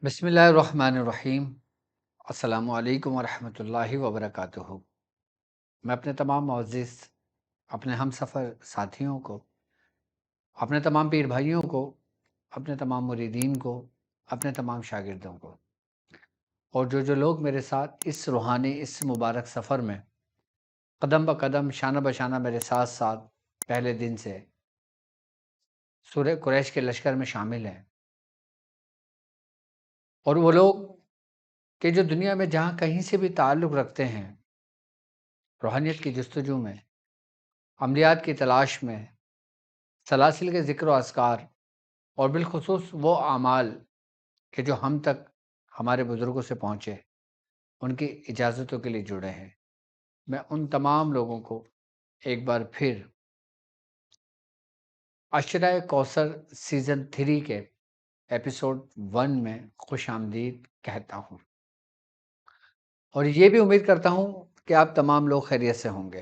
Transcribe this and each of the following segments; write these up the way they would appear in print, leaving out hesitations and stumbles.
بسم اللہ الرحمن الرحیم۔ السلام علیکم ورحمۃ اللہ وبرکاتہ۔ میں اپنے تمام معزز اپنے ہم سفر ساتھیوں کو، اپنے تمام پیر بھائیوں کو، اپنے تمام مریدین کو، اپنے تمام شاگردوں کو، اور جو لوگ میرے ساتھ اس روحانی اس مبارک سفر میں قدم بہ قدم شانہ بہ شانہ میرے ساتھ ساتھ پہلے دن سے سورہ قریش کے لشکر میں شامل ہیں، اور وہ لوگ کہ جو دنیا میں جہاں کہیں سے بھی تعلق رکھتے ہیں، روحانیت کی جستجو میں، عملیات کی تلاش میں، سلاسل کے ذکر و اذکار، اور بالخصوص وہ اعمال کہ جو ہم تک ہمارے بزرگوں سے پہنچے، ان کی اجازتوں کے لیے جڑے ہیں، میں ان تمام لوگوں کو ایک بار پھر عشرہ کوثر سیزن 3 کے ایپیسوڈ 1 میں خوش آمدید کہتا ہوں، اور یہ بھی امید کرتا ہوں کہ آپ تمام لوگ خیریت سے ہوں گے۔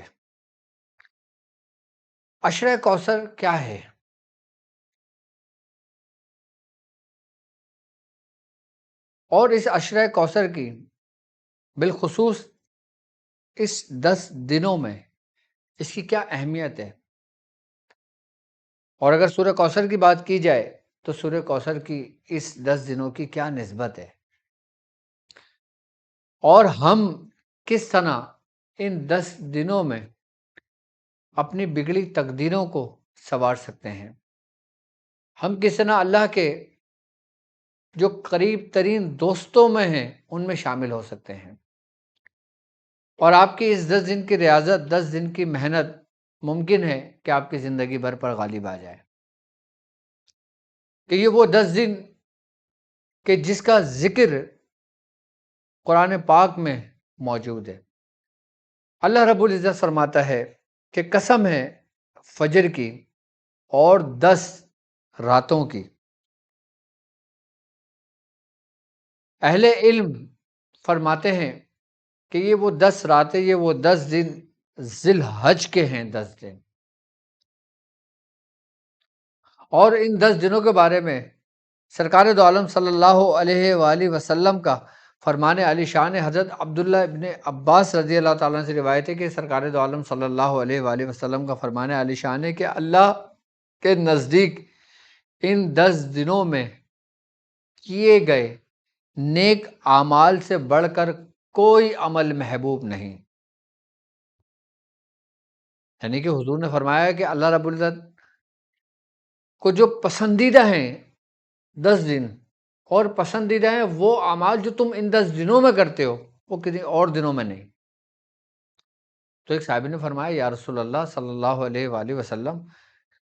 عشرہ کوثر کیا ہے؟ اور اس عشرہ کوثر کی بالخصوص اس 10 دنوں میں اس کی کیا اہمیت ہے؟ اور اگر سورہ کوثر کی بات کی جائے تو سورہ کوثر کی اس 10 دنوں کی کیا نسبت ہے، اور ہم کس طرح ان 10 دنوں میں اپنی بگڑی تقدیروں کو سنوار سکتے ہیں، ہم کس طرح اللہ کے جو قریب ترین دوستوں میں ہیں ان میں شامل ہو سکتے ہیں، اور آپ کی اس 10 دن کی ریاضت، 10 دن کی محنت ممکن ہے کہ آپ کی زندگی بھر پر غالب آ جائے، کہ یہ وہ 10 دن کہ جس کا ذکر قرآن پاک میں موجود ہے۔ اللہ رب العزت فرماتا ہے کہ قسم ہے فجر کی اور 10 راتوں کی۔ اہل علم فرماتے ہیں کہ یہ وہ 10 راتیں، یہ وہ 10 دن ذی الحج کے ہیں، 10 دن۔ اور ان 10 دنوں کے بارے میں سرکار دو عالم صلی اللہ علیہ وآلہ وسلم کا فرمان علی شان حضرت عبداللہ ابن عباس رضی اللہ تعالیٰ عنہ سے روایت ہے کہ سرکار دو عالم صلی اللہ علیہ وآلہ وسلم کا فرمان علی شان ہے کہ اللہ کے نزدیک ان 10 دنوں میں کیے گئے نیک اعمال سے بڑھ کر کوئی عمل محبوب نہیں، یعنی کہ حضور نے فرمایا کہ اللہ رب العزت کو جو پسندیدہ ہیں 10 دن، اور پسندیدہ ہیں وہ اعمال جو تم ان 10 دنوں میں کرتے ہو، وہ کسی اور دنوں میں نہیں۔ تو ایک صحابی نے فرمایا یا رسول اللہ صلی اللہ علیہ وآلہ وسلم،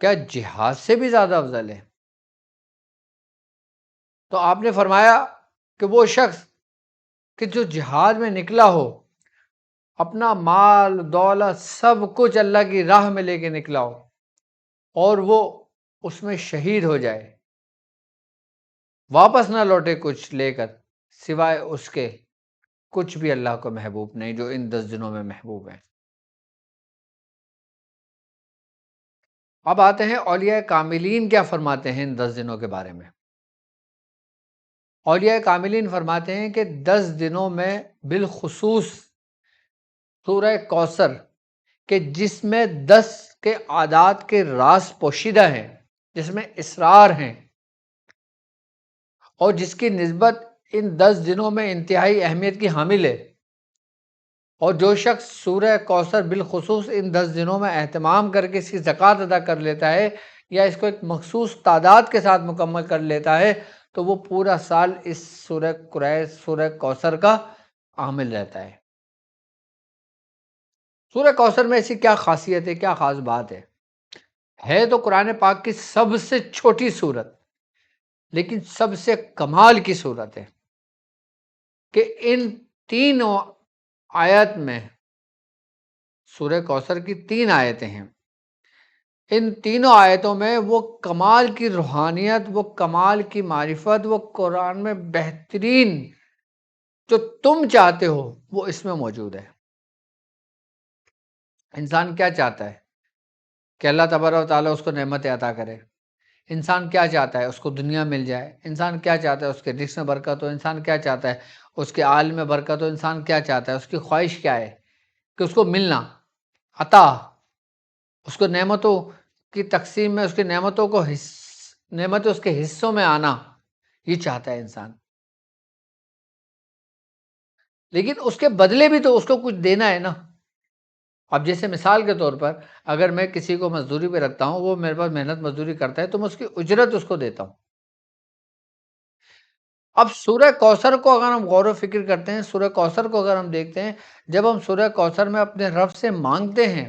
کیا جہاد سے بھی زیادہ افضل ہے؟ تو آپ نے فرمایا کہ وہ شخص کہ جو جہاد میں نکلا ہو، اپنا مال دولت سب کچھ اللہ کی راہ میں لے کے نکلا ہو، اور وہ اس میں شہید ہو جائے، واپس نہ لوٹے کچھ لے کر سوائے اس کے کچھ بھی اللہ کو محبوب نہیں جو ان 10 دنوں میں محبوب ہیں۔ اب آتے ہیں اولیاء کاملین کیا فرماتے ہیں ان 10 دنوں کے بارے میں۔ اولیاء کاملین فرماتے ہیں کہ 10 دنوں میں بالخصوص سورہ کوثر کہ جس میں 10 کے عادات کے راز پوشیدہ ہیں، جس میں اسرار ہیں، اور جس کی نسبت ان 10 دنوں میں انتہائی اہمیت کی حامل ہے، اور جو شخص سورہ کوثر بالخصوص ان 10 دنوں میں اہتمام کر کے اس کی زکوٰۃ ادا کر لیتا ہے، یا اس کو ایک مخصوص تعداد کے ساتھ مکمل کر لیتا ہے، تو وہ پورا سال اس سورہ کوثر کا حامل رہتا ہے۔ سورہ کوثر میں ایسی کیا خاصیت ہے، کیا خاص بات ہے تو قرآن پاک کی سب سے چھوٹی سورت لیکن سب سے کمال کی سورت ہے، کہ ان 3 آیت میں، سورہ کوثر کی 3 آیتیں ہیں، ان تینوں آیتوں میں وہ کمال کی روحانیت، وہ کمال کی معرفت، وہ قرآن میں بہترین جو تم چاہتے ہو وہ اس میں موجود ہے۔ انسان کیا چاہتا ہے؟ کہ اللہ تبارک و تعالیٰ اس کو نعمت عطا کرے، انسان کیا چاہتا ہے؟ اس کو دنیا مل جائے. انسان کیا چاہتا ہے؟ اس کے رزق میں برکت ہو. انسان کیا چاہتا ہے؟ اس کے آل میں برکت ہو. انسان کیا چاہتا ہے؟ اس کی خواہش کیا ہے؟ کہ اس کو ملنا، عطا، اس کو نعمتوں کی تقسیم میں، اس کی نعمتیں اس کے حصوں میں آنا، یہ چاہتا ہے انسان. لیکن اس کے بدلے بھی تو اس کو کچھ دینا ہے نا. اب جیسے مثال کے طور پر اگر میں کسی کو مزدوری پہ رکھتا ہوں، وہ میرے پاس محنت مزدوری کرتا ہے، تو میں اس کی اجرت اس کو دیتا ہوں. اب سورہ کوثر کو اگر ہم غور و فکر کرتے ہیں، سورہ کوثر کو اگر ہم دیکھتے ہیں، جب ہم سورہ کوثر میں اپنے رب سے مانگتے ہیں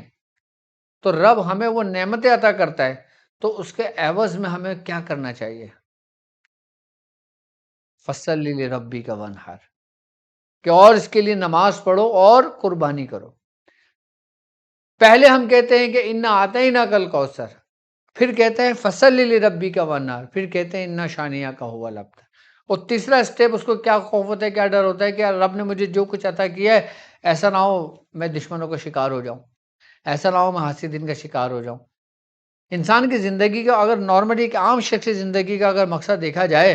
تو رب ہمیں وہ نعمتیں عطا کرتا ہے. تو اس کے عوض میں ہمیں کیا کرنا چاہیے؟ فصلی لربک وانحر، کہ اور اس کے لیے نماز پڑھو اور قربانی کرو. پہلے ہم کہتے ہیں کہ انا اعطیناک الکوثر، پھر کہتے ہیں فصلی لربک وانحر، پھر کہتے ہیں انا شانیک هو الابتر. اور تیسرا اسٹیپ اس کو کیا خوف ہوتا ہے، کیا ڈر ہوتا ہے کہ رب نے مجھے جو کچھ عطا کیا ہے، ایسا نہ ہو میں دشمنوں کا شکار ہو جاؤں، ایسا نہ ہو میں حاسدین کا شکار ہو جاؤں. انسان کی زندگی کا اگر نارملی ایک عام شخص کی زندگی کا اگر مقصد دیکھا جائے،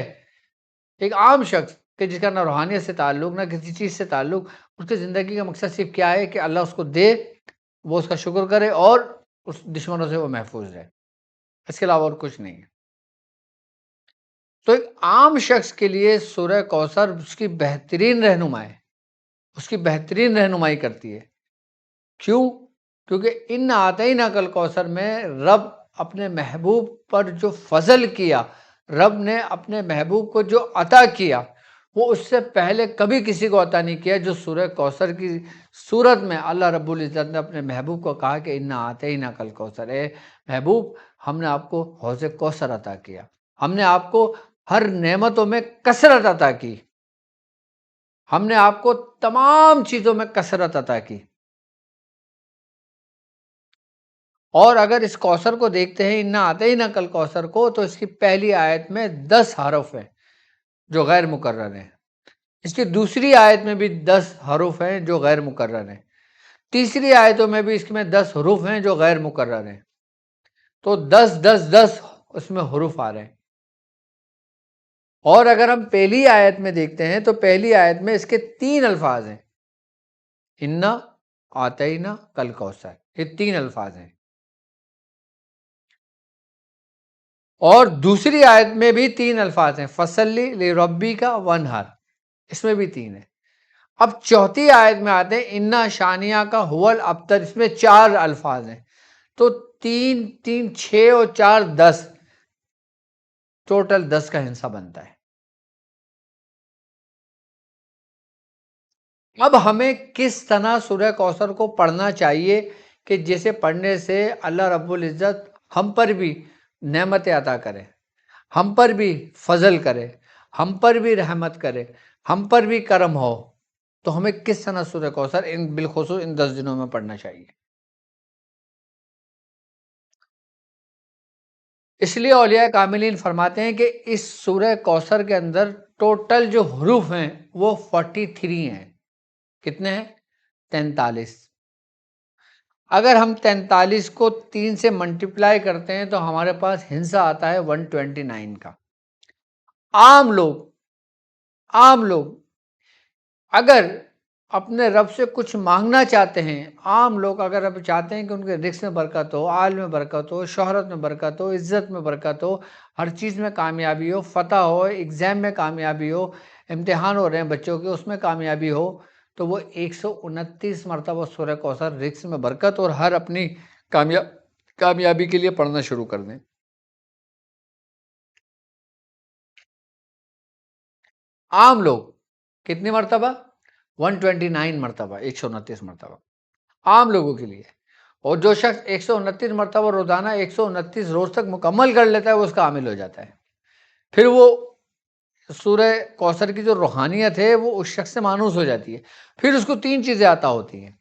ایک عام شخص کہ جس کا نہ روحانیت سے تعلق نہ کسی چیز سے تعلق، اس کی زندگی کا مقصد صرف کیا ہے کہ اللہ اس کو دے، وہ اس کا شکر کرے اور اس دشمنوں سے وہ محفوظ رہے. اس کے علاوہ اور کچھ نہیں ہے. تو ایک عام شخص کے لیے سورہ کوثر اس کی بہترین رہنمائی، اس کی بہترین رہنمائی کرتی ہے. کیوں؟ کیونکہ ان اعطیناک الکوثر میں رب اپنے محبوب پر جو فضل کیا، رب نے اپنے محبوب کو جو عطا کیا، وہ اس سے پہلے کبھی کسی کو عطا نہیں کیا. جو سورہ کوثر کی صورت میں اللہ رب العزت نے اپنے محبوب کو کہا کہ انا اعطیناک الکوثر، اے محبوب ہم نے آپ کو حوض کوثر عطا کیا، ہم نے آپ کو ہر نعمتوں میں کثرت عطا کی، ہم نے آپ کو تمام چیزوں میں کثرت عطا کی. اور اگر اس کوثر کو دیکھتے ہیں انا اعطیناک الکوثر کو، تو اس کی پہلی آیت میں 10 حرف ہیں جو غیر مکرر ہیں. اس کی دوسری آیت میں بھی 10 حروف ہیں جو غیر مکرر ہیں. تیسری آیتوں میں بھی اس میں 10 حروف ہیں جو غیر مکرر ہیں. تو 10 10 10 اس میں حروف آ رہے ہیں. اور اگر ہم پہلی آیت میں دیکھتے ہیں تو پہلی آیت میں اس کے 3 الفاظ ہیں، انا اعطینا کل کوثر، یہ 3 الفاظ ہیں. اور دوسری آیت میں بھی 3 الفاظ ہیں، فصلی لربک وانحر، اس میں بھی 3 ہیں. اب چوتھی آیت میں آتے ہیں انا شانیک هو الابتر، اس میں 4 الفاظ ہیں. تو 3 3 6 اور 4 10، ٹوٹل 10 کا حصہ بنتا ہے. اب ہمیں کس طرح سورہ کوثر کو پڑھنا چاہیے کہ جسے پڑھنے سے اللہ رب العزت ہم پر بھی نعمت عطا کرے، ہم پر بھی فضل کرے، ہم پر بھی رحمت کرے، ہم پر بھی کرم ہو. تو ہمیں کس طرح سورہ کوثر بالخصوص ان 10 دنوں میں پڑھنا چاہیے. اس لیے اولیاء کاملین فرماتے ہیں کہ اس سورہ کوثر کے اندر ٹوٹل جو حروف ہیں وہ 43 ہیں. کتنے ہیں؟ 43. اگر ہم 43 کو 3 سے ملٹیپلائی کرتے ہیں تو ہمارے پاس ہنسا آتا ہے 129 کا. عام لوگ اگر اپنے رب سے کچھ مانگنا چاہتے ہیں، عام لوگ اگر اب چاہتے ہیں کہ ان کے رزق میں برکت ہو، آل میں برکت ہو، شہرت میں برکت ہو، عزت میں برکت ہو، ہر چیز میں کامیابی ہو، فتح ہو، ایگزام میں کامیابی ہو، امتحان ہو رہے ہیں بچوں کے اس میں کامیابی ہو، تو وہ 129 مرتبہ سورہ کوثر رزق میں برکت اور ہر اپنی کامیابی کے لیے پڑھنا شروع کر دیں. عام لوگ کتنی مرتبہ؟ 129 مرتبہ، 129 مرتبہ عام لوگوں کے لیے. اور جو شخص 129 مرتبہ روزانہ 129 روز تک مکمل کر لیتا ہے وہ اس کا عامل ہو جاتا ہے. پھر وہ سورہ کوثر کی جو روحانیت ہے وہ اس شخص سے مانوس ہو جاتی ہے. پھر اس کو 3 چیزیں عطا ہوتی ہیں.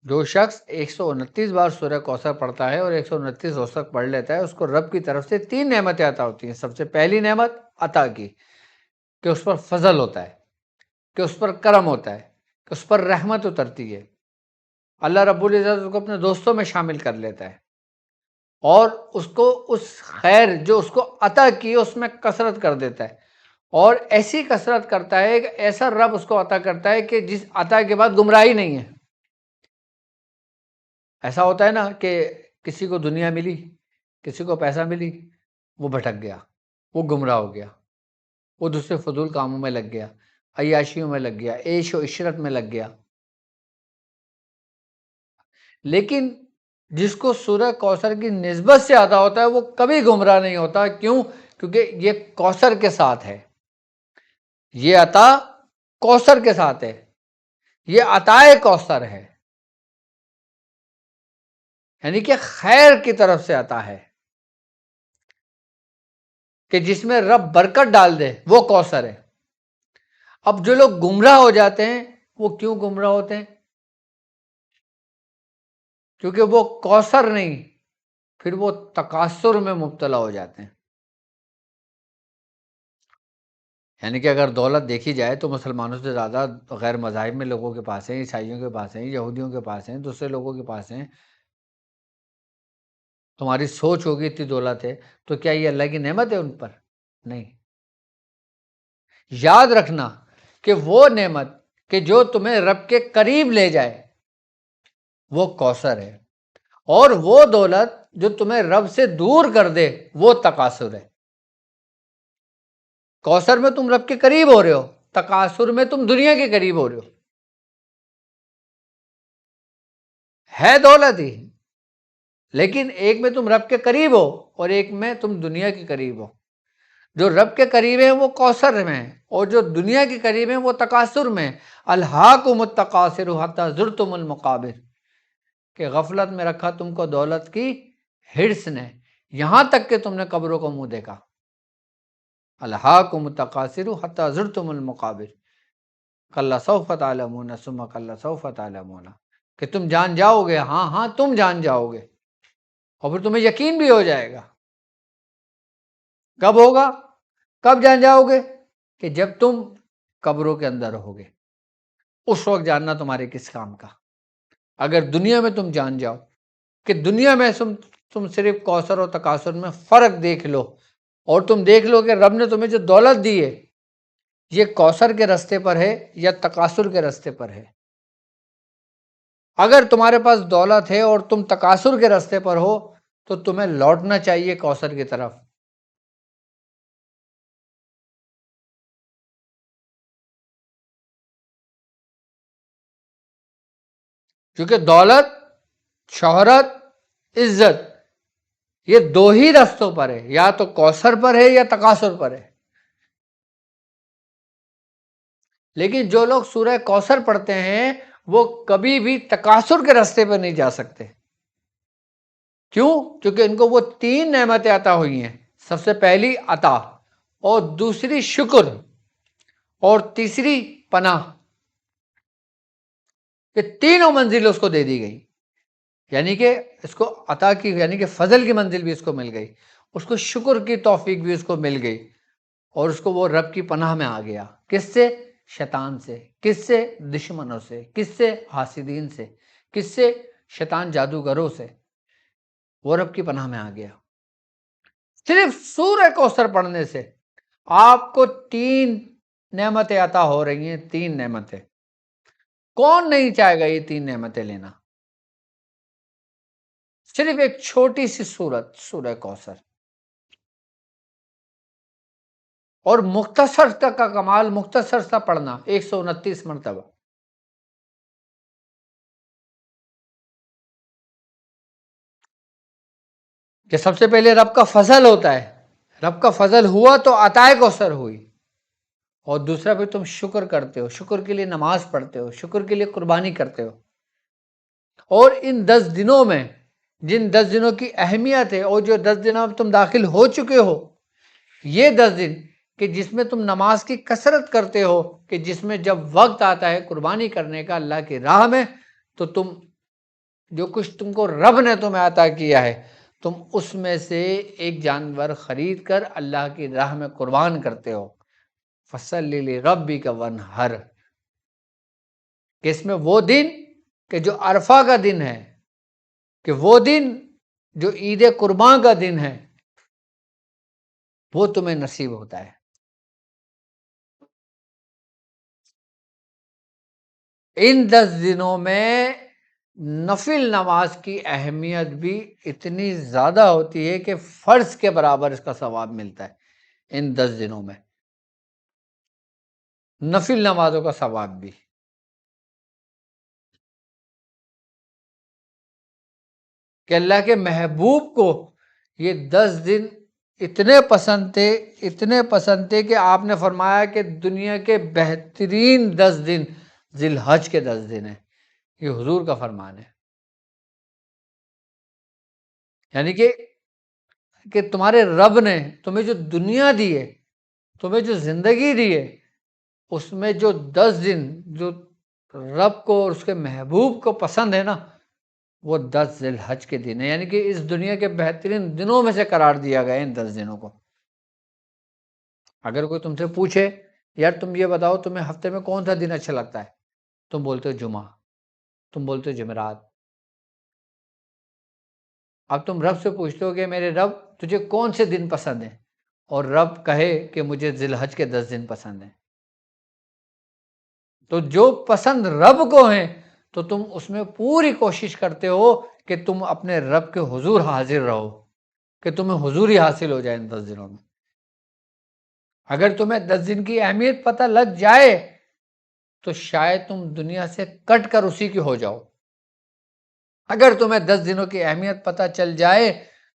جو شخص 129 بار سورہ کوثر پڑھتا ہے اور 129 روز تک پڑھ لیتا ہے، اس کو رب کی طرف سے 3 نعمتیں عطا ہوتی ہیں. سب سے پہلی نعمت عطا کی، کہ اس پر فضل ہوتا ہے، کہ اس پر کرم ہوتا ہے، کہ اس پر رحمت اترتی ہے. اللہ رب العزت کو اپنے دوستوں میں شامل کر لیتا ہے. اور اس کو اس خیر جو اس کو عطا کی اس میں کثرت کر دیتا ہے، اور ایسی کثرت کرتا ہے کہ ایسا رب اس کو عطا کرتا ہے کہ جس عطا کے بعد گمراہی نہیں ہے۔ ایسا ہوتا ہے نا کہ کسی کو دنیا ملی، کسی کو پیسہ ملی، وہ بھٹک گیا، وہ گمراہ ہو گیا، وہ دوسرے فضول کاموں میں لگ گیا، عیاشیوں میں لگ گیا، عیش و عشرت میں لگ گیا۔ لیکن جس کو سورہ کوثر کی نسبت سے عطا ہوتا ہے وہ کبھی گمراہ نہیں ہوتا۔ کیوں؟ کیونکہ یہ کوثر کے ساتھ ہے، یہ عطا کوثر کے ساتھ ہے، یہ عطائے کوثر ہے، یعنی کہ خیر کی طرف سے عطا ہے، کہ جس میں رب برکت ڈال دے وہ کوثر ہے۔ اب جو لوگ گمراہ ہو جاتے ہیں وہ کیوں گمراہ ہوتے ہیں؟ کیونکہ وہ کوثر نہیں، پھر وہ تکاثر میں مبتلا ہو جاتے ہیں۔ یعنی کہ اگر دولت دیکھی جائے تو مسلمانوں سے زیادہ غیر مذاہب میں لوگوں کے پاس ہیں، عیسائیوں کے پاس ہیں، یہودیوں کے پاس ہیں، دوسرے لوگوں کے پاس ہیں۔ تمہاری سوچ ہوگی اتنی دولت ہے تو کیا یہ اللہ کی نعمت ہے ان پر؟ نہیں۔ یاد رکھنا کہ وہ نعمت کہ جو تمہیں رب کے قریب لے جائے وہ کوثر ہے، اور وہ دولت جو تمہیں رب سے دور کر دے وہ تکاثر ہے۔ کوثر میں تم رب کے قریب ہو رہے ہو، تکاثر میں تم دنیا کے قریب ہو رہے ہو۔ ہے دولت ہی، لیکن ایک میں تم رب کے قریب ہو اور ایک میں تم دنیا کے قریب ہو۔ جو رب کے قریب ہیں وہ کوثر میں ہیں، اور جو دنیا کے قریب ہیں وہ تکاثر میں۔ الہاکم التکاثر حتی زرتم المقابر، کہ غفلت میں رکھا تم کو دولت کی ہرس نے، یہاں تک کہ تم نے قبروں کو منہ دیکھا۔ الہاکم التکاثر حتی زرتم المقابر، کلا سوف تعلمون ثم کلا سوف تعلمون، کہ تم جان جاؤ گے، ہاں ہاں تم جان جاؤ گے، اور پھر تمہیں یقین بھی ہو جائے گا۔ کب ہوگا؟ کب جان جاؤ گے؟ کہ جب تم قبروں کے اندر ہوگے، اس وقت جاننا تمہارے کس کام کا۔ اگر دنیا میں تم جان جاؤ کہ دنیا میں تم صرف کوثر اور تکاثر میں فرق دیکھ لو، اور تم دیکھ لو کہ رب نے تمہیں جو دولت دی ہے یہ کوثر کے راستے پر ہے یا تکاثر کے راستے پر ہے۔ اگر تمہارے پاس دولت ہے اور تم تکاثر کے راستے پر ہو تو تمہیں لوٹنا چاہیے کوثر کی طرف۔ کیونکہ دولت، شہرت، عزت، یہ دو ہی راستوں پر ہے، یا تو کوثر پر ہے یا تکاثر پر ہے۔ لیکن جو لوگ سورہ کوثر پڑھتے ہیں وہ کبھی بھی تکاثر کے راستے پر نہیں جا سکتے۔ کیوں؟ کیونکہ ان کو وہ تین نعمتیں عطا ہوئی ہیں۔ سب سے پہلی عطا، اور دوسری شکر، اور تیسری پناہ۔ یہ تینوں منزل اس کو دے دی گئی، یعنی کہ اس کو عطا کی، یعنی کہ فضل کی منزل بھی اس کو مل گئی، اس کو شکر کی توفیق بھی اس کو مل گئی، اور اس کو وہ رب کی پناہ میں آ گیا۔ کس سے؟ شیطان سے۔ کس سے؟ دشمنوں سے۔ کس سے؟ حاسدین سے۔ کس سے؟ شیطان جادوگروں سے۔ وہ رب کی پناہ میں آ گیا۔ صرف سورہ کوثر پڑھنے سے آپ کو تین نعمتیں عطا ہو رہی ہیں، تین نعمتیں۔ کون نہیں چاہے گا یہ تین نعمتیں لینا؟ صرف ایک چھوٹی سی سورت، سورہ کوثر، اور مختصر تک کا کمال، مختصر سا پڑھنا 129 مرتبہ۔ کہ سب سے پہلے رب کا فضل ہوتا ہے، رب کا فضل ہوا تو عطائے کوثر ہوئی، اور دوسرا پھر تم شکر کرتے ہو، شکر کے لیے نماز پڑھتے ہو، شکر کے لیے قربانی کرتے ہو۔ اور ان 10 دنوں میں، جن 10 دنوں کی اہمیت ہے، اور جو 10 دنوں میں تم داخل ہو چکے ہو، یہ 10 دن کہ جس میں تم نماز کی کثرت کرتے ہو، کہ جس میں جب وقت آتا ہے قربانی کرنے کا اللہ کی راہ میں، تو تم جو کچھ تم کو رب نے تمہیں عطا کیا ہے، تم اس میں سے ایک جانور خرید کر اللہ کی راہ میں قربان کرتے ہو۔ فَصَلِّ لِرَبِّكَ وَانْحَرْ، کہ اس میں وہ دن کہ جو عرفہ کا دن ہے، کہ وہ دن جو عید قربان کا دن ہے وہ تمہیں نصیب ہوتا ہے۔ ان 10 دنوں میں نفل نماز کی اہمیت بھی اتنی زیادہ ہوتی ہے کہ فرض کے برابر اس کا ثواب ملتا ہے ان 10 دنوں میں، نفل نمازوں کا ثواب بھی۔ کہ اللہ کے محبوب کو یہ 10 دن اتنے پسند تھے، اتنے پسند تھے کہ آپ نے فرمایا کہ دنیا کے بہترین 10 دن ذی الحج کے 10 دن ہیں۔ یہ حضور کا فرمان ہے۔ یعنی کہ تمہارے رب نے تمہیں جو دنیا دی ہے، تمہیں جو زندگی دی ہے، اس میں جو 10 دن جو رب کو اور اس کے محبوب کو پسند ہے نا، وہ 10 ذی الحج کے دن ہے۔ یعنی کہ اس دنیا کے بہترین دنوں میں سے قرار دیا گیا ان 10 دنوں کو۔ اگر کوئی تم سے پوچھے یار تم یہ بتاؤ تمہیں ہفتے میں کون سا دن اچھا لگتا ہے، تم بولتے ہو جمعہ، تم بولتے ہو جمعرات۔ اب تم رب سے پوچھتے ہو کہ میرے رب تجھے کون سے دن پسند ہیں، اور رب کہے کہ مجھے ذی الحج کے 10 دن پسند ہیں، تو جو پسند رب کو ہیں تو تم اس میں پوری کوشش کرتے ہو کہ تم اپنے رب کے حضور حاضر رہو، کہ تمہیں حضوری حاصل ہو جائے ان 10 دنوں میں۔ اگر تمہیں 10 دن کی اہمیت پتہ لگ جائے تو شاید تم دنیا سے کٹ کر اسی کی ہو جاؤ۔ اگر تمہیں 10 دنوں کی اہمیت پتہ چل جائے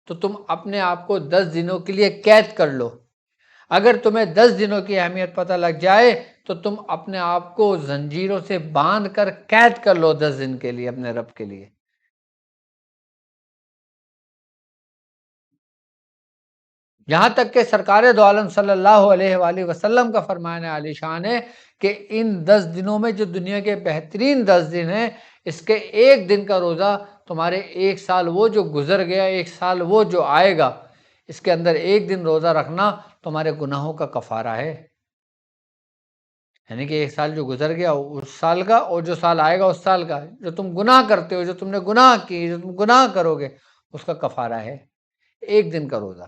تو تم اپنے آپ کو 10 دنوں کے لیے قید کر لو۔ اگر تمہیں 10 دنوں کی اہمیت پتہ لگ جائے تو تم اپنے آپ کو زنجیروں سے باندھ کر قید کر لو 10 دن کے لیے اپنے رب کے لیے۔ یہاں تک کہ سرکار دو عالم صلی اللہ علیہ وآلہ وسلم کا فرمان عالی شان ہے کہ ان 10 دنوں میں جو دنیا کے بہترین 10 دن ہیں، اس کے ایک دن کا روزہ تمہارے ایک سال وہ جو گزر گیا، ایک سال وہ جو آئے گا، اس کے اندر ایک دن روزہ رکھنا تمہارے گناہوں کا کفارہ ہے۔ یعنی کہ ایک سال جو گزر گیا اس سال کا، اور جو سال آئے گا اس سال کا، جو تم گناہ کرتے ہو، جو تم نے گناہ کی، جو تم گناہ کرو گے، اس کا کفارہ ہے ایک دن کا روزہ۔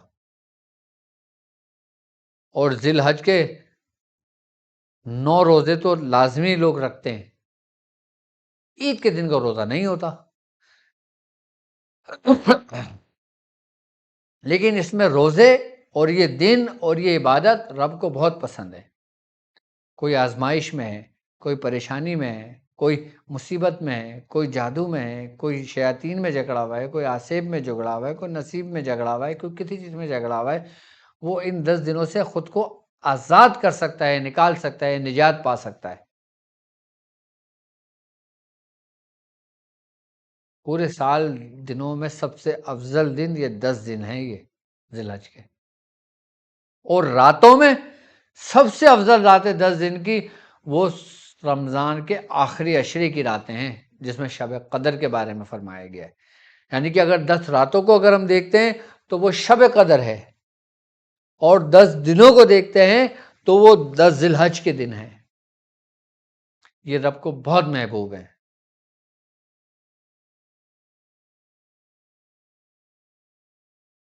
اور ذی الحج کے 9 روزے تو لازمی لوگ رکھتے ہیں، عید کے دن کا روزہ نہیں ہوتا۔ لیکن اس میں روزے اور یہ دن اور یہ عبادت رب کو بہت پسند ہے۔ کوئی آزمائش میں ہے، کوئی پریشانی میں ہے، کوئی مصیبت میں ہے، کوئی جادو میں ہے، کوئی شیاطین میں جھگڑا ہوا ہے، کوئی آصیب میں جھگڑا ہوا ہے، کوئی نصیب میں جھگڑا ہوا ہے، کوئی کسی چیز میں جھگڑا ہوا ہے، وہ ان 10 دنوں سے خود کو آزاد کر سکتا ہے، نکال سکتا ہے، نجات پا سکتا ہے۔ پورے سال دنوں میں سب سے افضل دن یہ 10 دن ہیں، یہ ذی الحج کے۔ اور راتوں میں سب سے افضل راتیں 10 دن کی وہ رمضان کے آخری عشرے کی راتیں ہیں، جس میں شب قدر کے بارے میں فرمایا گیا ہے۔ یعنی کہ اگر 10 راتوں کو اگر ہم دیکھتے ہیں تو وہ شب قدر ہے، اور 10 دنوں کو دیکھتے ہیں تو وہ 10 ذی الحج کے دن ہیں۔ یہ رب کو بہت محبوب ہے۔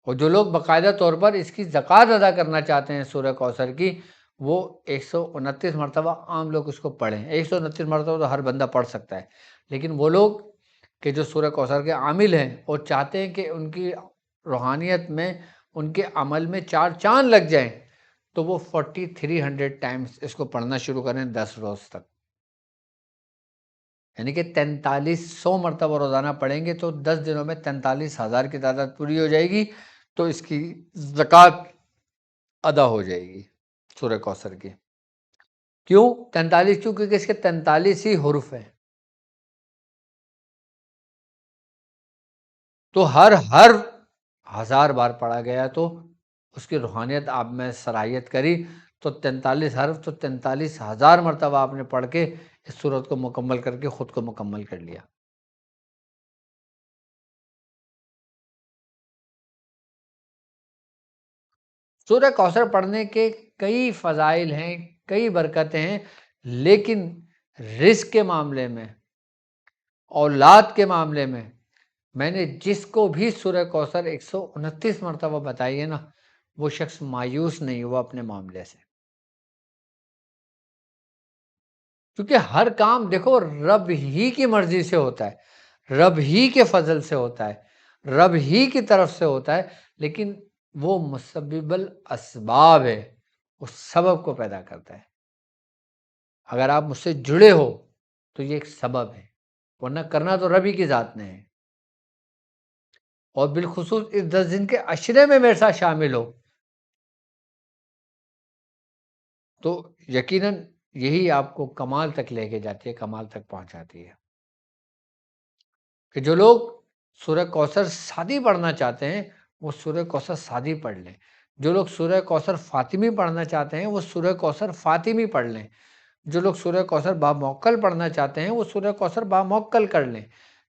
اور جو لوگ باقاعدہ طور پر اس کی زکوٰۃ ادا کرنا چاہتے ہیں سورہ کوثر کی، وہ 129 مرتبہ عام لوگ اس کو پڑھیں۔ 129 مرتبہ تو ہر بندہ پڑھ سکتا ہے، لیکن وہ لوگ کہ جو سورہ کوثر کے عامل ہیں اور چاہتے ہیں کہ ان کی روحانیت میں، ان کے عمل میں 4 چاند لگ جائیں، تو وہ 4300 ٹائمز اس کو پڑھنا شروع کریں 10 روز تک۔ یعنی کہ 4300 مرتبہ روزانہ پڑھیں گے تو 10 دنوں میں 43,000 کی تعداد پوری ہو جائے گی، تو اس کی زکوٰۃ ادا ہو جائے گی سورہ کوثر کی۔ کیوں 43؟ کیوں؟ کیونکہ اس کے 43 ہی حروف ہیں۔ تو ہر 1000 بار پڑھا گیا تو اس کی روحانیت آپ میں صلاحیت کری، تو 43 حرف تو 43,000 مرتبہ آپ نے پڑھ کے اس سورت کو مکمل کر کے خود کو مکمل کر لیا۔ سورہ کوثر پڑھنے کے کئی فضائل ہیں، کئی برکتیں ہیں، لیکن رزق کے معاملے میں، اولاد کے معاملے میں، میں نے جس کو بھی سورہ کوثر 129 مرتبہ بتائی ہے نا، وہ شخص مایوس نہیں ہوا اپنے معاملے سے، کیونکہ ہر کام دیکھو رب ہی کی مرضی سے ہوتا ہے، رب ہی کے فضل سے ہوتا ہے، رب ہی کی طرف سے ہوتا ہے، لیکن وہ مسبب الاسباب ہے، وہ سبب کو پیدا کرتا ہے۔ اگر آپ مجھ سے جڑے ہو تو یہ ایک سبب ہے، ورنہ کرنا تو رب ہی کی ذات نے ہے۔ اور بالخصوص اس 10 دن کے عشرے میں میرے ساتھ شامل ہو تو یقیناً یہی آپ کو کمال تک لے کے جاتی ہے، کمال تک پہنچاتی ہے۔ کہ جو لوگ سورہ کوثر سادی پڑھنا چاہتے ہیں وہ سورہ کوثر سادی پڑھ لیں، جو لوگ سورہ کوثر فاطمی پڑھنا چاہتے ہیں وہ سورہ کوثر فاطمی پڑھ لیں، جو لوگ سورہ کوثر باموکل پڑھنا چاہتے ہیں وہ سورہ کوثر باموکل کر لیں،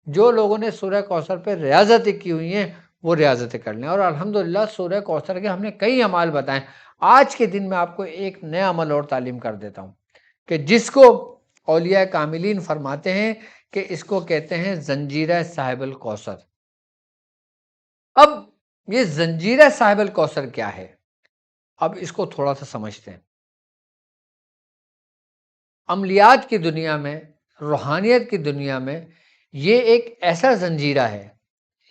جو لوگوں نے سورہ کوثر پہ ریاضتیں کی ہوئی ہیں وہ ریاضتیں کر لیں۔ اور الحمدللہ سورہ کوثر کے ہم نے کئی اعمال بتائیں۔ آج کے دن میں آپ کو ایک نیا عمل اور تعلیم کر دیتا ہوں کہ جس کو اولیاء کاملین فرماتے ہیں کہ اس کو کہتے ہیں زنجیرہ صاحب الکوثر۔ اب یہ زنجیرہ صاحب الکوثر کیا ہے؟ اب اس کو تھوڑا سا سمجھتے ہیں۔ عملیات کی دنیا میں، روحانیت کی دنیا میں یہ ایک ایسا زنجیرہ ہے،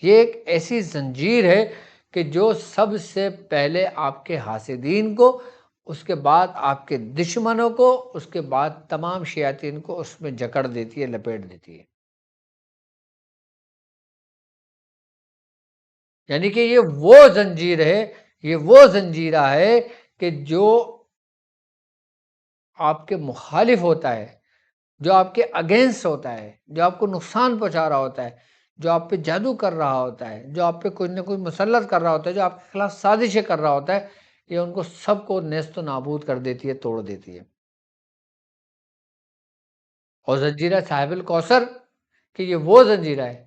یہ ایک ایسی زنجیر ہے کہ جو سب سے پہلے آپ کے حاسدین کو، اس کے بعد آپ کے دشمنوں کو، اس کے بعد تمام شیاطین کو اس میں جکڑ دیتی ہے، لپیٹ دیتی ہے۔ یعنی کہ یہ وہ زنجیر ہے، یہ وہ زنجیرہ ہے کہ جو آپ کے مخالف ہوتا ہے، جو آپ کے اگینسٹ ہوتا ہے، جو آپ کو نقصان پہنچا رہا ہوتا ہے، جو آپ پہ جادو کر رہا ہوتا ہے، جو آپ پہ کچھ نہ کچھ مسلط کر رہا ہوتا ہے، جو آپ کے خلاف سازشیں کر رہا ہوتا ہے، یہ ان کو سب کو نیست و نابود کر دیتی ہے، توڑ دیتی ہے۔ اور زنجیرہ صاحب الکوثر کہ یہ وہ زنجیرہ ہے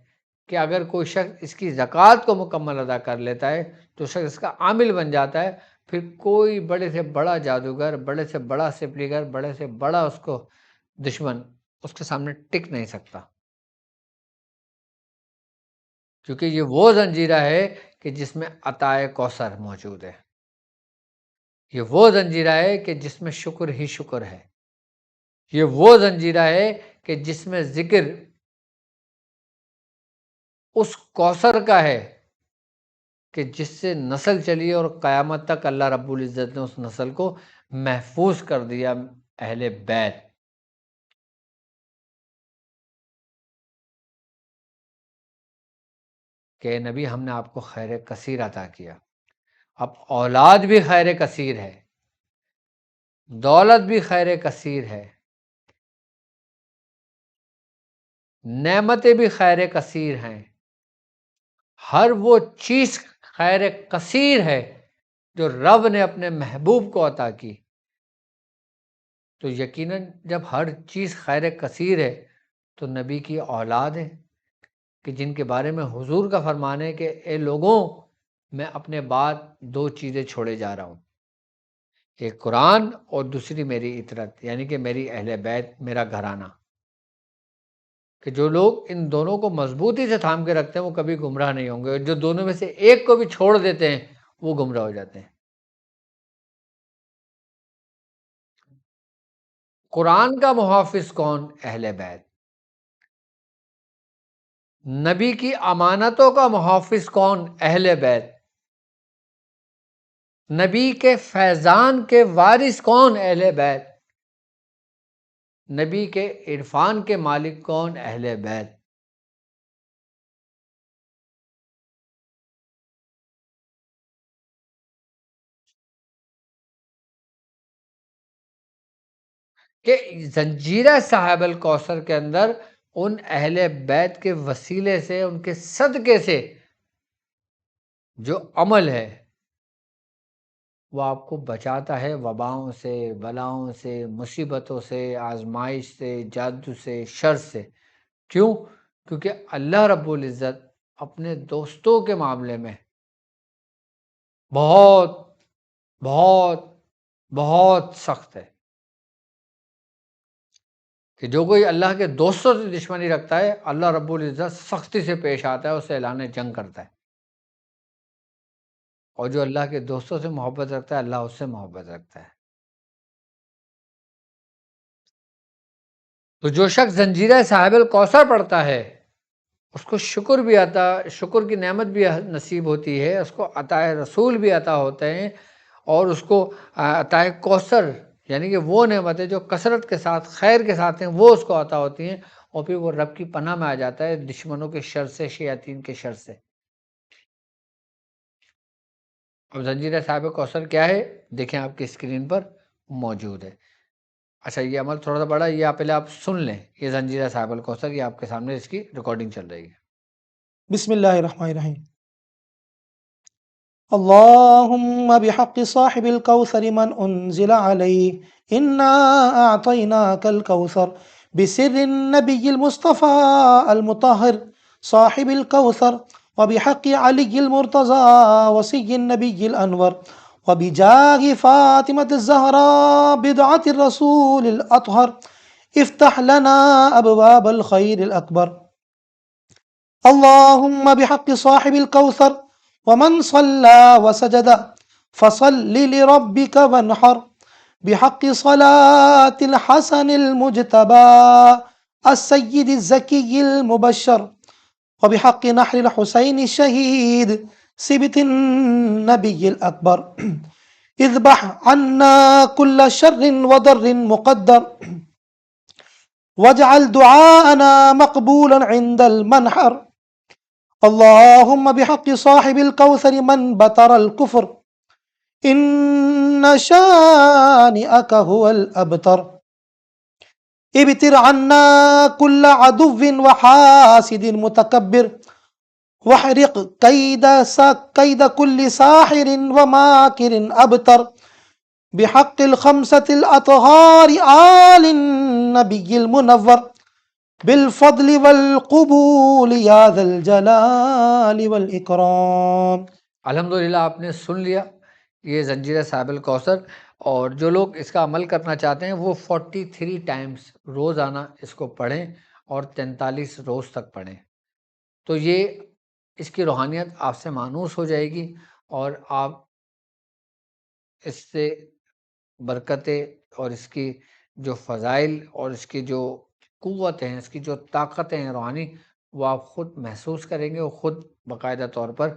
کہ اگر کوئی شخص اس کی زکوٰۃ کو مکمل ادا کر لیتا ہے تو شخص اس کا عامل بن جاتا ہے، پھر کوئی بڑے سے بڑا جادوگر، بڑے سے بڑا سپلیگر، بڑے سے بڑا اس کو دشمن اس کے سامنے ٹک نہیں سکتا، کیونکہ یہ وہ زنجیرہ ہے کہ جس میں عطائے کوثر موجود ہے، یہ وہ زنجیرہ ہے کہ جس میں شکر ہی شکر ہے، یہ وہ زنجیرہ ہے کہ جس میں ذکر اس کوثر کا ہے کہ جس سے نسل چلی اور قیامت تک اللہ رب العزت نے اس نسل کو محفوظ کر دیا، اہل بیت۔ کہ نبی ہم نے آپ کو خیر کثیر عطا کیا، اب اولاد بھی خیر کثیر ہے، دولت بھی خیر کثیر ہے، نعمتیں بھی خیر کثیر ہیں، ہر وہ چیز خیر کثیر ہے جو رب نے اپنے محبوب کو عطا کی، تو یقیناً جب ہر چیز خیر کثیر ہے تو نبی کی اولاد ہے کہ جن کے بارے میں حضور کا فرمان ہے کہ اے لوگوں میں اپنے بعد 2 چیزیں چھوڑے جا رہا ہوں، ایک قرآن اور دوسری میری اطرت، یعنی کہ میری اہل بیت، میرا گھرانہ، کہ جو لوگ ان دونوں کو مضبوطی سے تھام کے رکھتے ہیں وہ کبھی گمراہ نہیں ہوں گے، اور جو دونوں میں سے ایک کو بھی چھوڑ دیتے ہیں وہ گمراہ ہو جاتے ہیں۔ قرآن کا محافظ کون؟ اہل بیت۔ نبی کی امانتوں کا محافظ کون؟ اہل بیت۔ نبی کے فیضان کے وارث کون؟ اہل بیت۔ نبی کے عرفان کے مالک کون؟ اہل بیت۔ کہ زنجیرہ صاحب الکوثر کے اندر ان اہل بیت کے وسیلے سے، ان کے صدقے سے جو عمل ہے وہ آپ کو بچاتا ہے وباؤں سے، بلاؤں سے، مصیبتوں سے، آزمائش سے، جادو سے، شر سے۔ کیوں؟ کیونکہ اللہ رب العزت اپنے دوستوں کے معاملے میں بہت بہت بہت سخت ہے۔ کہ جو کوئی اللہ کے دوستوں سے دشمنی رکھتا ہے اللہ رب العزت سختی سے پیش آتا ہے، اسے اعلان جنگ کرتا ہے، اور جو اللہ کے دوستوں سے محبت رکھتا ہے اللہ اس سے محبت رکھتا ہے۔ تو جو شخص زنجیرہ صاحب الکوثر پڑھتا ہے اس کو شکر کی نعمت بھی نصیب ہوتی ہے، اس کو عطا رسول بھی عطا ہوتے ہیں، اور اس کو عطا کوثر یعنی کہ وہ نعمتیں جو کثرت کے ساتھ خیر کے ساتھ ہیں وہ اس کو عطا ہوتی ہیں، اور پھر وہ رب کی پناہ میں آ جاتا ہے دشمنوں کے شر سے، شیاطین کے شر سے۔ اب زنجیرہ صاحب کوثر کیا ہے دیکھیں آپ کی اسکرین پر موجود ہے۔ اچھا یہ عمل تھوڑا سا بڑا، یہ پہلے آپ سن لیں، یہ زنجیرہ صاحب الکوثر، یہ آپ کے سامنے اس کی ریکارڈنگ چل رہی ہے۔ بسم اللہ الرحمن الرحیم۔ اللہم بحق صاحب الكوثر من انزل علیہ انا اعطیناک الكوثر بسر النبی المصطفى المطہر صاحب الكوثر وبحق علی المرتضى وصی النبی الانور وبجاہ فاطمة الزہراء بدعة الرسول الاطہر افتح لنا ابواب الخیر الاکبر۔ اللہم بحق صاحب الكوثر ومن صلى وسجد فصل لربك وانحر بحق صلاة الحسن المجتبى السيد الزكي المبشر وبحق نحر الحسين الشهيد سبت النبي الأكبر اذبح عنا كل شر وضر مقدر واجعل دعاءنا مقبولا عند المنحر۔ اللہم بحق صاحب الكوثر من بطر الكفر ان شانئک هو الابتر ابتر عنا كل عدو وحاسد متکبر واحرق كيد كل ساحر وماكر ابتر بحق الخمسة الاطہار آل النبی المنور بالفضل والقبول یا ذا الجلال والاکرام۔ الحمدللہ آپ نے سن لیا یہ زنجیرہ صاحب الکوثر، اور جو لوگ اس کا عمل کرنا چاہتے ہیں وہ 43 ٹائمز روزانہ اس کو پڑھیں اور 43 روز تک پڑھیں، تو یہ اس کی روحانیت آپ سے مانوس ہو جائے گی، اور آپ اس سے برکتیں اور اس کی جو فضائل اور اس کی جو قوت ہیں، اس کی جو طاقتیں ہیں روحانی، وہ آپ خود محسوس کریں گے اور خود باقاعدہ طور پر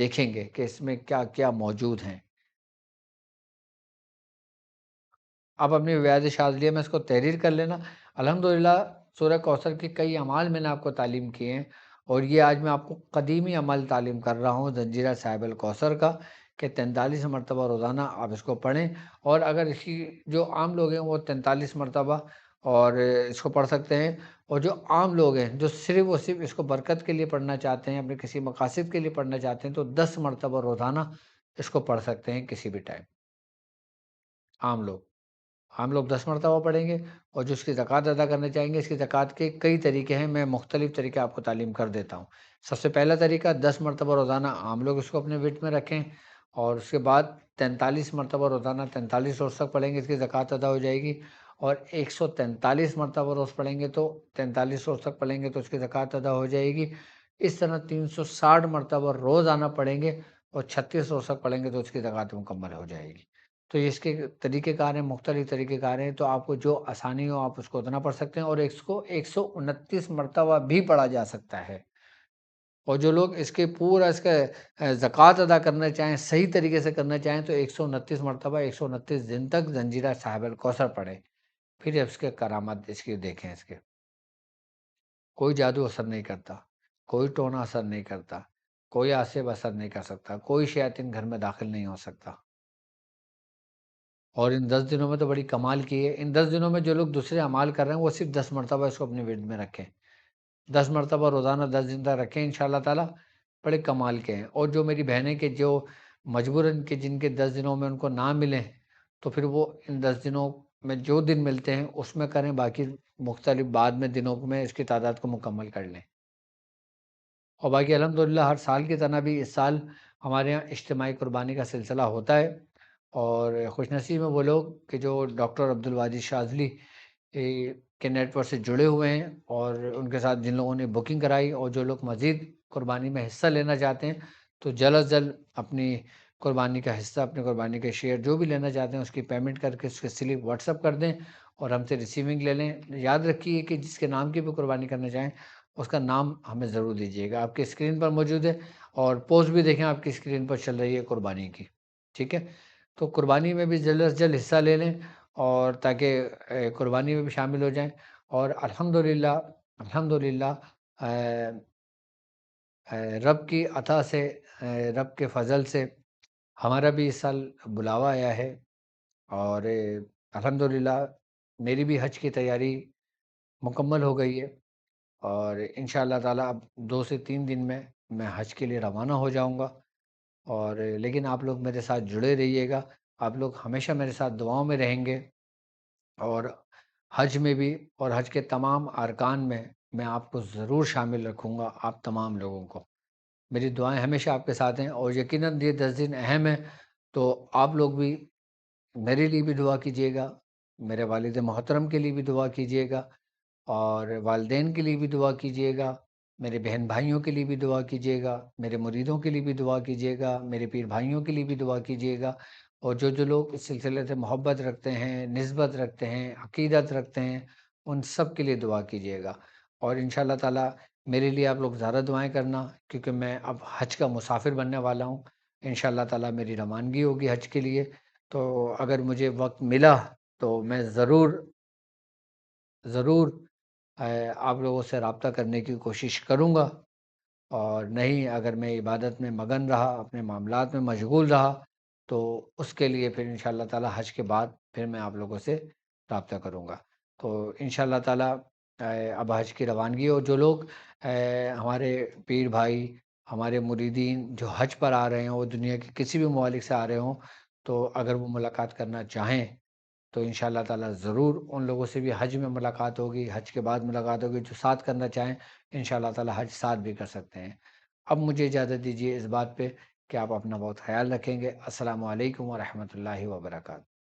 دیکھیں گے کہ اس میں کیا کیا موجود ہیں۔ آپ اپنی ویاض شاذلیہ میں اس کو تحریر کر لینا۔ الحمدللہ سورہ کوثر کی کئی اعمال میں نے آپ کو تعلیم کیے ہیں، اور یہ آج میں آپ کو قدیمی عمل تعلیم کر رہا ہوں زنجیرہ صاحب الکوثر کا، کہ 43 مرتبہ روزانہ آپ اس کو پڑھیں، اور اگر اس کی جو عام لوگ ہیں وہ 43 مرتبہ اور اس کو پڑھ سکتے ہیں، اور جو عام لوگ ہیں جو صرف اور صرف اس کو برکت کے لیے پڑھنا چاہتے ہیں، اپنے کسی مقاصد کے لیے پڑھنا چاہتے ہیں، تو 10 مرتبہ روزانہ اس کو پڑھ سکتے ہیں کسی بھی ٹائم۔ عام لوگ 10 مرتبہ پڑھیں گے، اور جو اس کی زکوٰۃ ادا کرنا چاہیں گے، اس کی زکوٰۃ کے کئی طریقے ہیں، میں مختلف طریقے آپ کو تعلیم کر دیتا ہوں۔ سب سے پہلا طریقہ 10 مرتبہ روزانہ عام لوگ اس کو اپنے وٹ میں رکھیں، اور اس کے بعد 43 مرتبہ روزانہ 43 روز تک پڑھیں گے، اس کی زکوٰۃ ادا ہو جائے گی، اور 143 مرتبہ روز پڑھیں گے تو 43 روز تک پڑھیں گے تو اس کی زکوٰۃ ادا ہو جائے گی۔ اس طرح 360 مرتبہ روزانہ پڑھیں گے اور 36 روز تک پڑھیں گے تو اس کی زکوٰۃ مکمل ہو جائے گی۔ تو یہ اس کے طریقہ کار ہیں، مختلف طریقہ کار ہیں، تو آپ کو جو آسانی ہو آپ اس کو اتنا پڑھ سکتے ہیں، اور اس کو 129 مرتبہ بھی پڑھا جا سکتا ہے۔ اور جو لوگ اس کے پورا اس کا زکوٰۃ ادا کرنا چاہیں، صحیح طریقے سے کرنا چاہیں، تو 129 مرتبہ 129 دن تک زنجیرہ صاحب الکوثر پڑھیں، پھر اس کے کرامات اس کی دیکھیں۔ اس کے کوئی جادو اثر نہیں کرتا، کوئی ٹونا اثر نہیں کرتا، کوئی آصف اثر نہیں کر سکتا، کوئی شیاطین گھر میں داخل نہیں ہو سکتا۔ اور ان 10 دنوں میں تو بڑی کمال کی ہے۔ ان 10 دنوں میں جو لوگ دوسرے اعمال کر رہے ہیں وہ صرف 10 مرتبہ اس کو اپنے ورد میں رکھیں، 10 مرتبہ روزانہ 10 دن تک رکھیں، انشاءاللہ تعالیٰ بڑے کمال کے ہیں۔ اور جو میری بہنیں کہ جو مجبوراً کہ جن کے 10 دنوں میں ان کو نہ ملیں، تو پھر وہ ان 10 دنوں میں جو دن ملتے ہیں اس میں کریں، باقی مختلف بعد میں دنوں میں اس کی تعداد کو مکمل کر لیں۔ اور باقی الحمدللہ ہر سال کی طرح بھی اس سال ہمارے یہاں اجتماعی قربانی کا سلسلہ ہوتا ہے، اور خوش نصیب ہیں وہ لوگ کہ جو ڈاکٹر عبدالواجد شاذلی کے نیٹ ورک سے جڑے ہوئے ہیں اور ان کے ساتھ جن لوگوں نے بکنگ کرائی اور جو لوگ مزید قربانی میں حصہ لینا چاہتے ہیں تو جلد از جلد اپنی قربانی کا حصہ، اپنی قربانی کے شیئر جو بھی لینا چاہتے ہیں اس کی پیمنٹ کر کے اس کی سلپ واٹس اپ کر دیں اور ہم سے ریسیونگ لے لیں۔ یاد رکھیے کہ جس کے نام کی بھی قربانی کرنا چاہیں اس کا نام ہمیں ضرور دیجیے گا، آپ کی اسکرین پر موجود ہے اور پوسٹ بھی دیکھیں آپ کی اسکرین پر چل رہی ہے قربانی کی، ٹھیک ہے؟ تو قربانی میں بھی جلد از جلد حصہ لے لیں اور تاکہ قربانی میں بھی شامل ہو جائیں۔ اور الحمدللہ الحمدللہ رب کی عطا سے، رب کے فضل سے ہمارا بھی اس سال بلاوا آیا ہے اور الحمدللہ میری بھی حج کی تیاری مکمل ہو گئی ہے اور انشاءاللہ تعالیٰ اب 2 سے 3 دن میں حج کے لیے روانہ ہو جاؤں گا۔ اور لیکن آپ لوگ میرے ساتھ جڑے رہیے گا، آپ لوگ ہمیشہ میرے ساتھ دعاؤں میں رہیں گے اور حج میں بھی اور حج کے تمام ارکان میں آپ کو ضرور شامل رکھوں گا، آپ تمام لوگوں کو۔ میری دعائیں ہمیشہ آپ کے ساتھ ہیں اور یقیناً یہ 10 دن اہم ہیں، تو آپ لوگ بھی میرے لیے بھی دعا کیجیے گا، میرے والد محترم کے لیے بھی دعا کیجیے گا اور والدین کے لیے بھی دعا کیجیے گا، میرے بہن بھائیوں کے لیے بھی دعا کیجیے گا، میرے مریدوں کے لیے بھی دعا کیجیے گا، میرے پیر بھائیوں کے لیے بھی دعا کیجیے گا اور جو لوگ اس سلسلے سے محبت رکھتے ہیں، نسبت رکھتے ہیں، عقیدت رکھتے ہیں، ان سب کے لیے دعا کیجیے گا۔ اور انشاءاللہ تعالیٰ میرے لیے آپ لوگ زیادہ دعائیں کرنا کیونکہ میں اب حج کا مسافر بننے والا ہوں۔ انشاءاللہ تعالیٰ میری روانگی ہوگی حج کے لیے، تو اگر مجھے وقت ملا تو میں ضرور ضرور آپ لوگوں سے رابطہ کرنے کی کوشش کروں گا اور نہیں اگر میں عبادت میں مگن رہا، اپنے معاملات میں مشغول رہا تو اس کے لیے پھر انشاءاللہ تعالیٰ حج کے بعد پھر میں آپ لوگوں سے رابطہ کروں گا۔ تو انشاءاللہ تعالیٰ اب حج کی روانگی اور جو لوگ ہمارے پیر بھائی، ہمارے مریدین جو حج پر آ رہے ہوں، وہ دنیا کے کسی بھی ممالک سے آ رہے ہوں، تو اگر وہ ملاقات کرنا چاہیں تو انشاءاللہ تعالیٰ ضرور ان لوگوں سے بھی حج میں ملاقات ہوگی، حج کے بعد ملاقات ہوگی۔ جو ساتھ کرنا چاہیں انشاءاللہ تعالیٰ حج ساتھ بھی کر سکتے ہیں۔ اب مجھے اجازت دیجیے اس بات پہ کہ آپ اپنا بہت خیال رکھیں گے۔ السلام علیکم ورحمۃ اللہ وبرکاتہ۔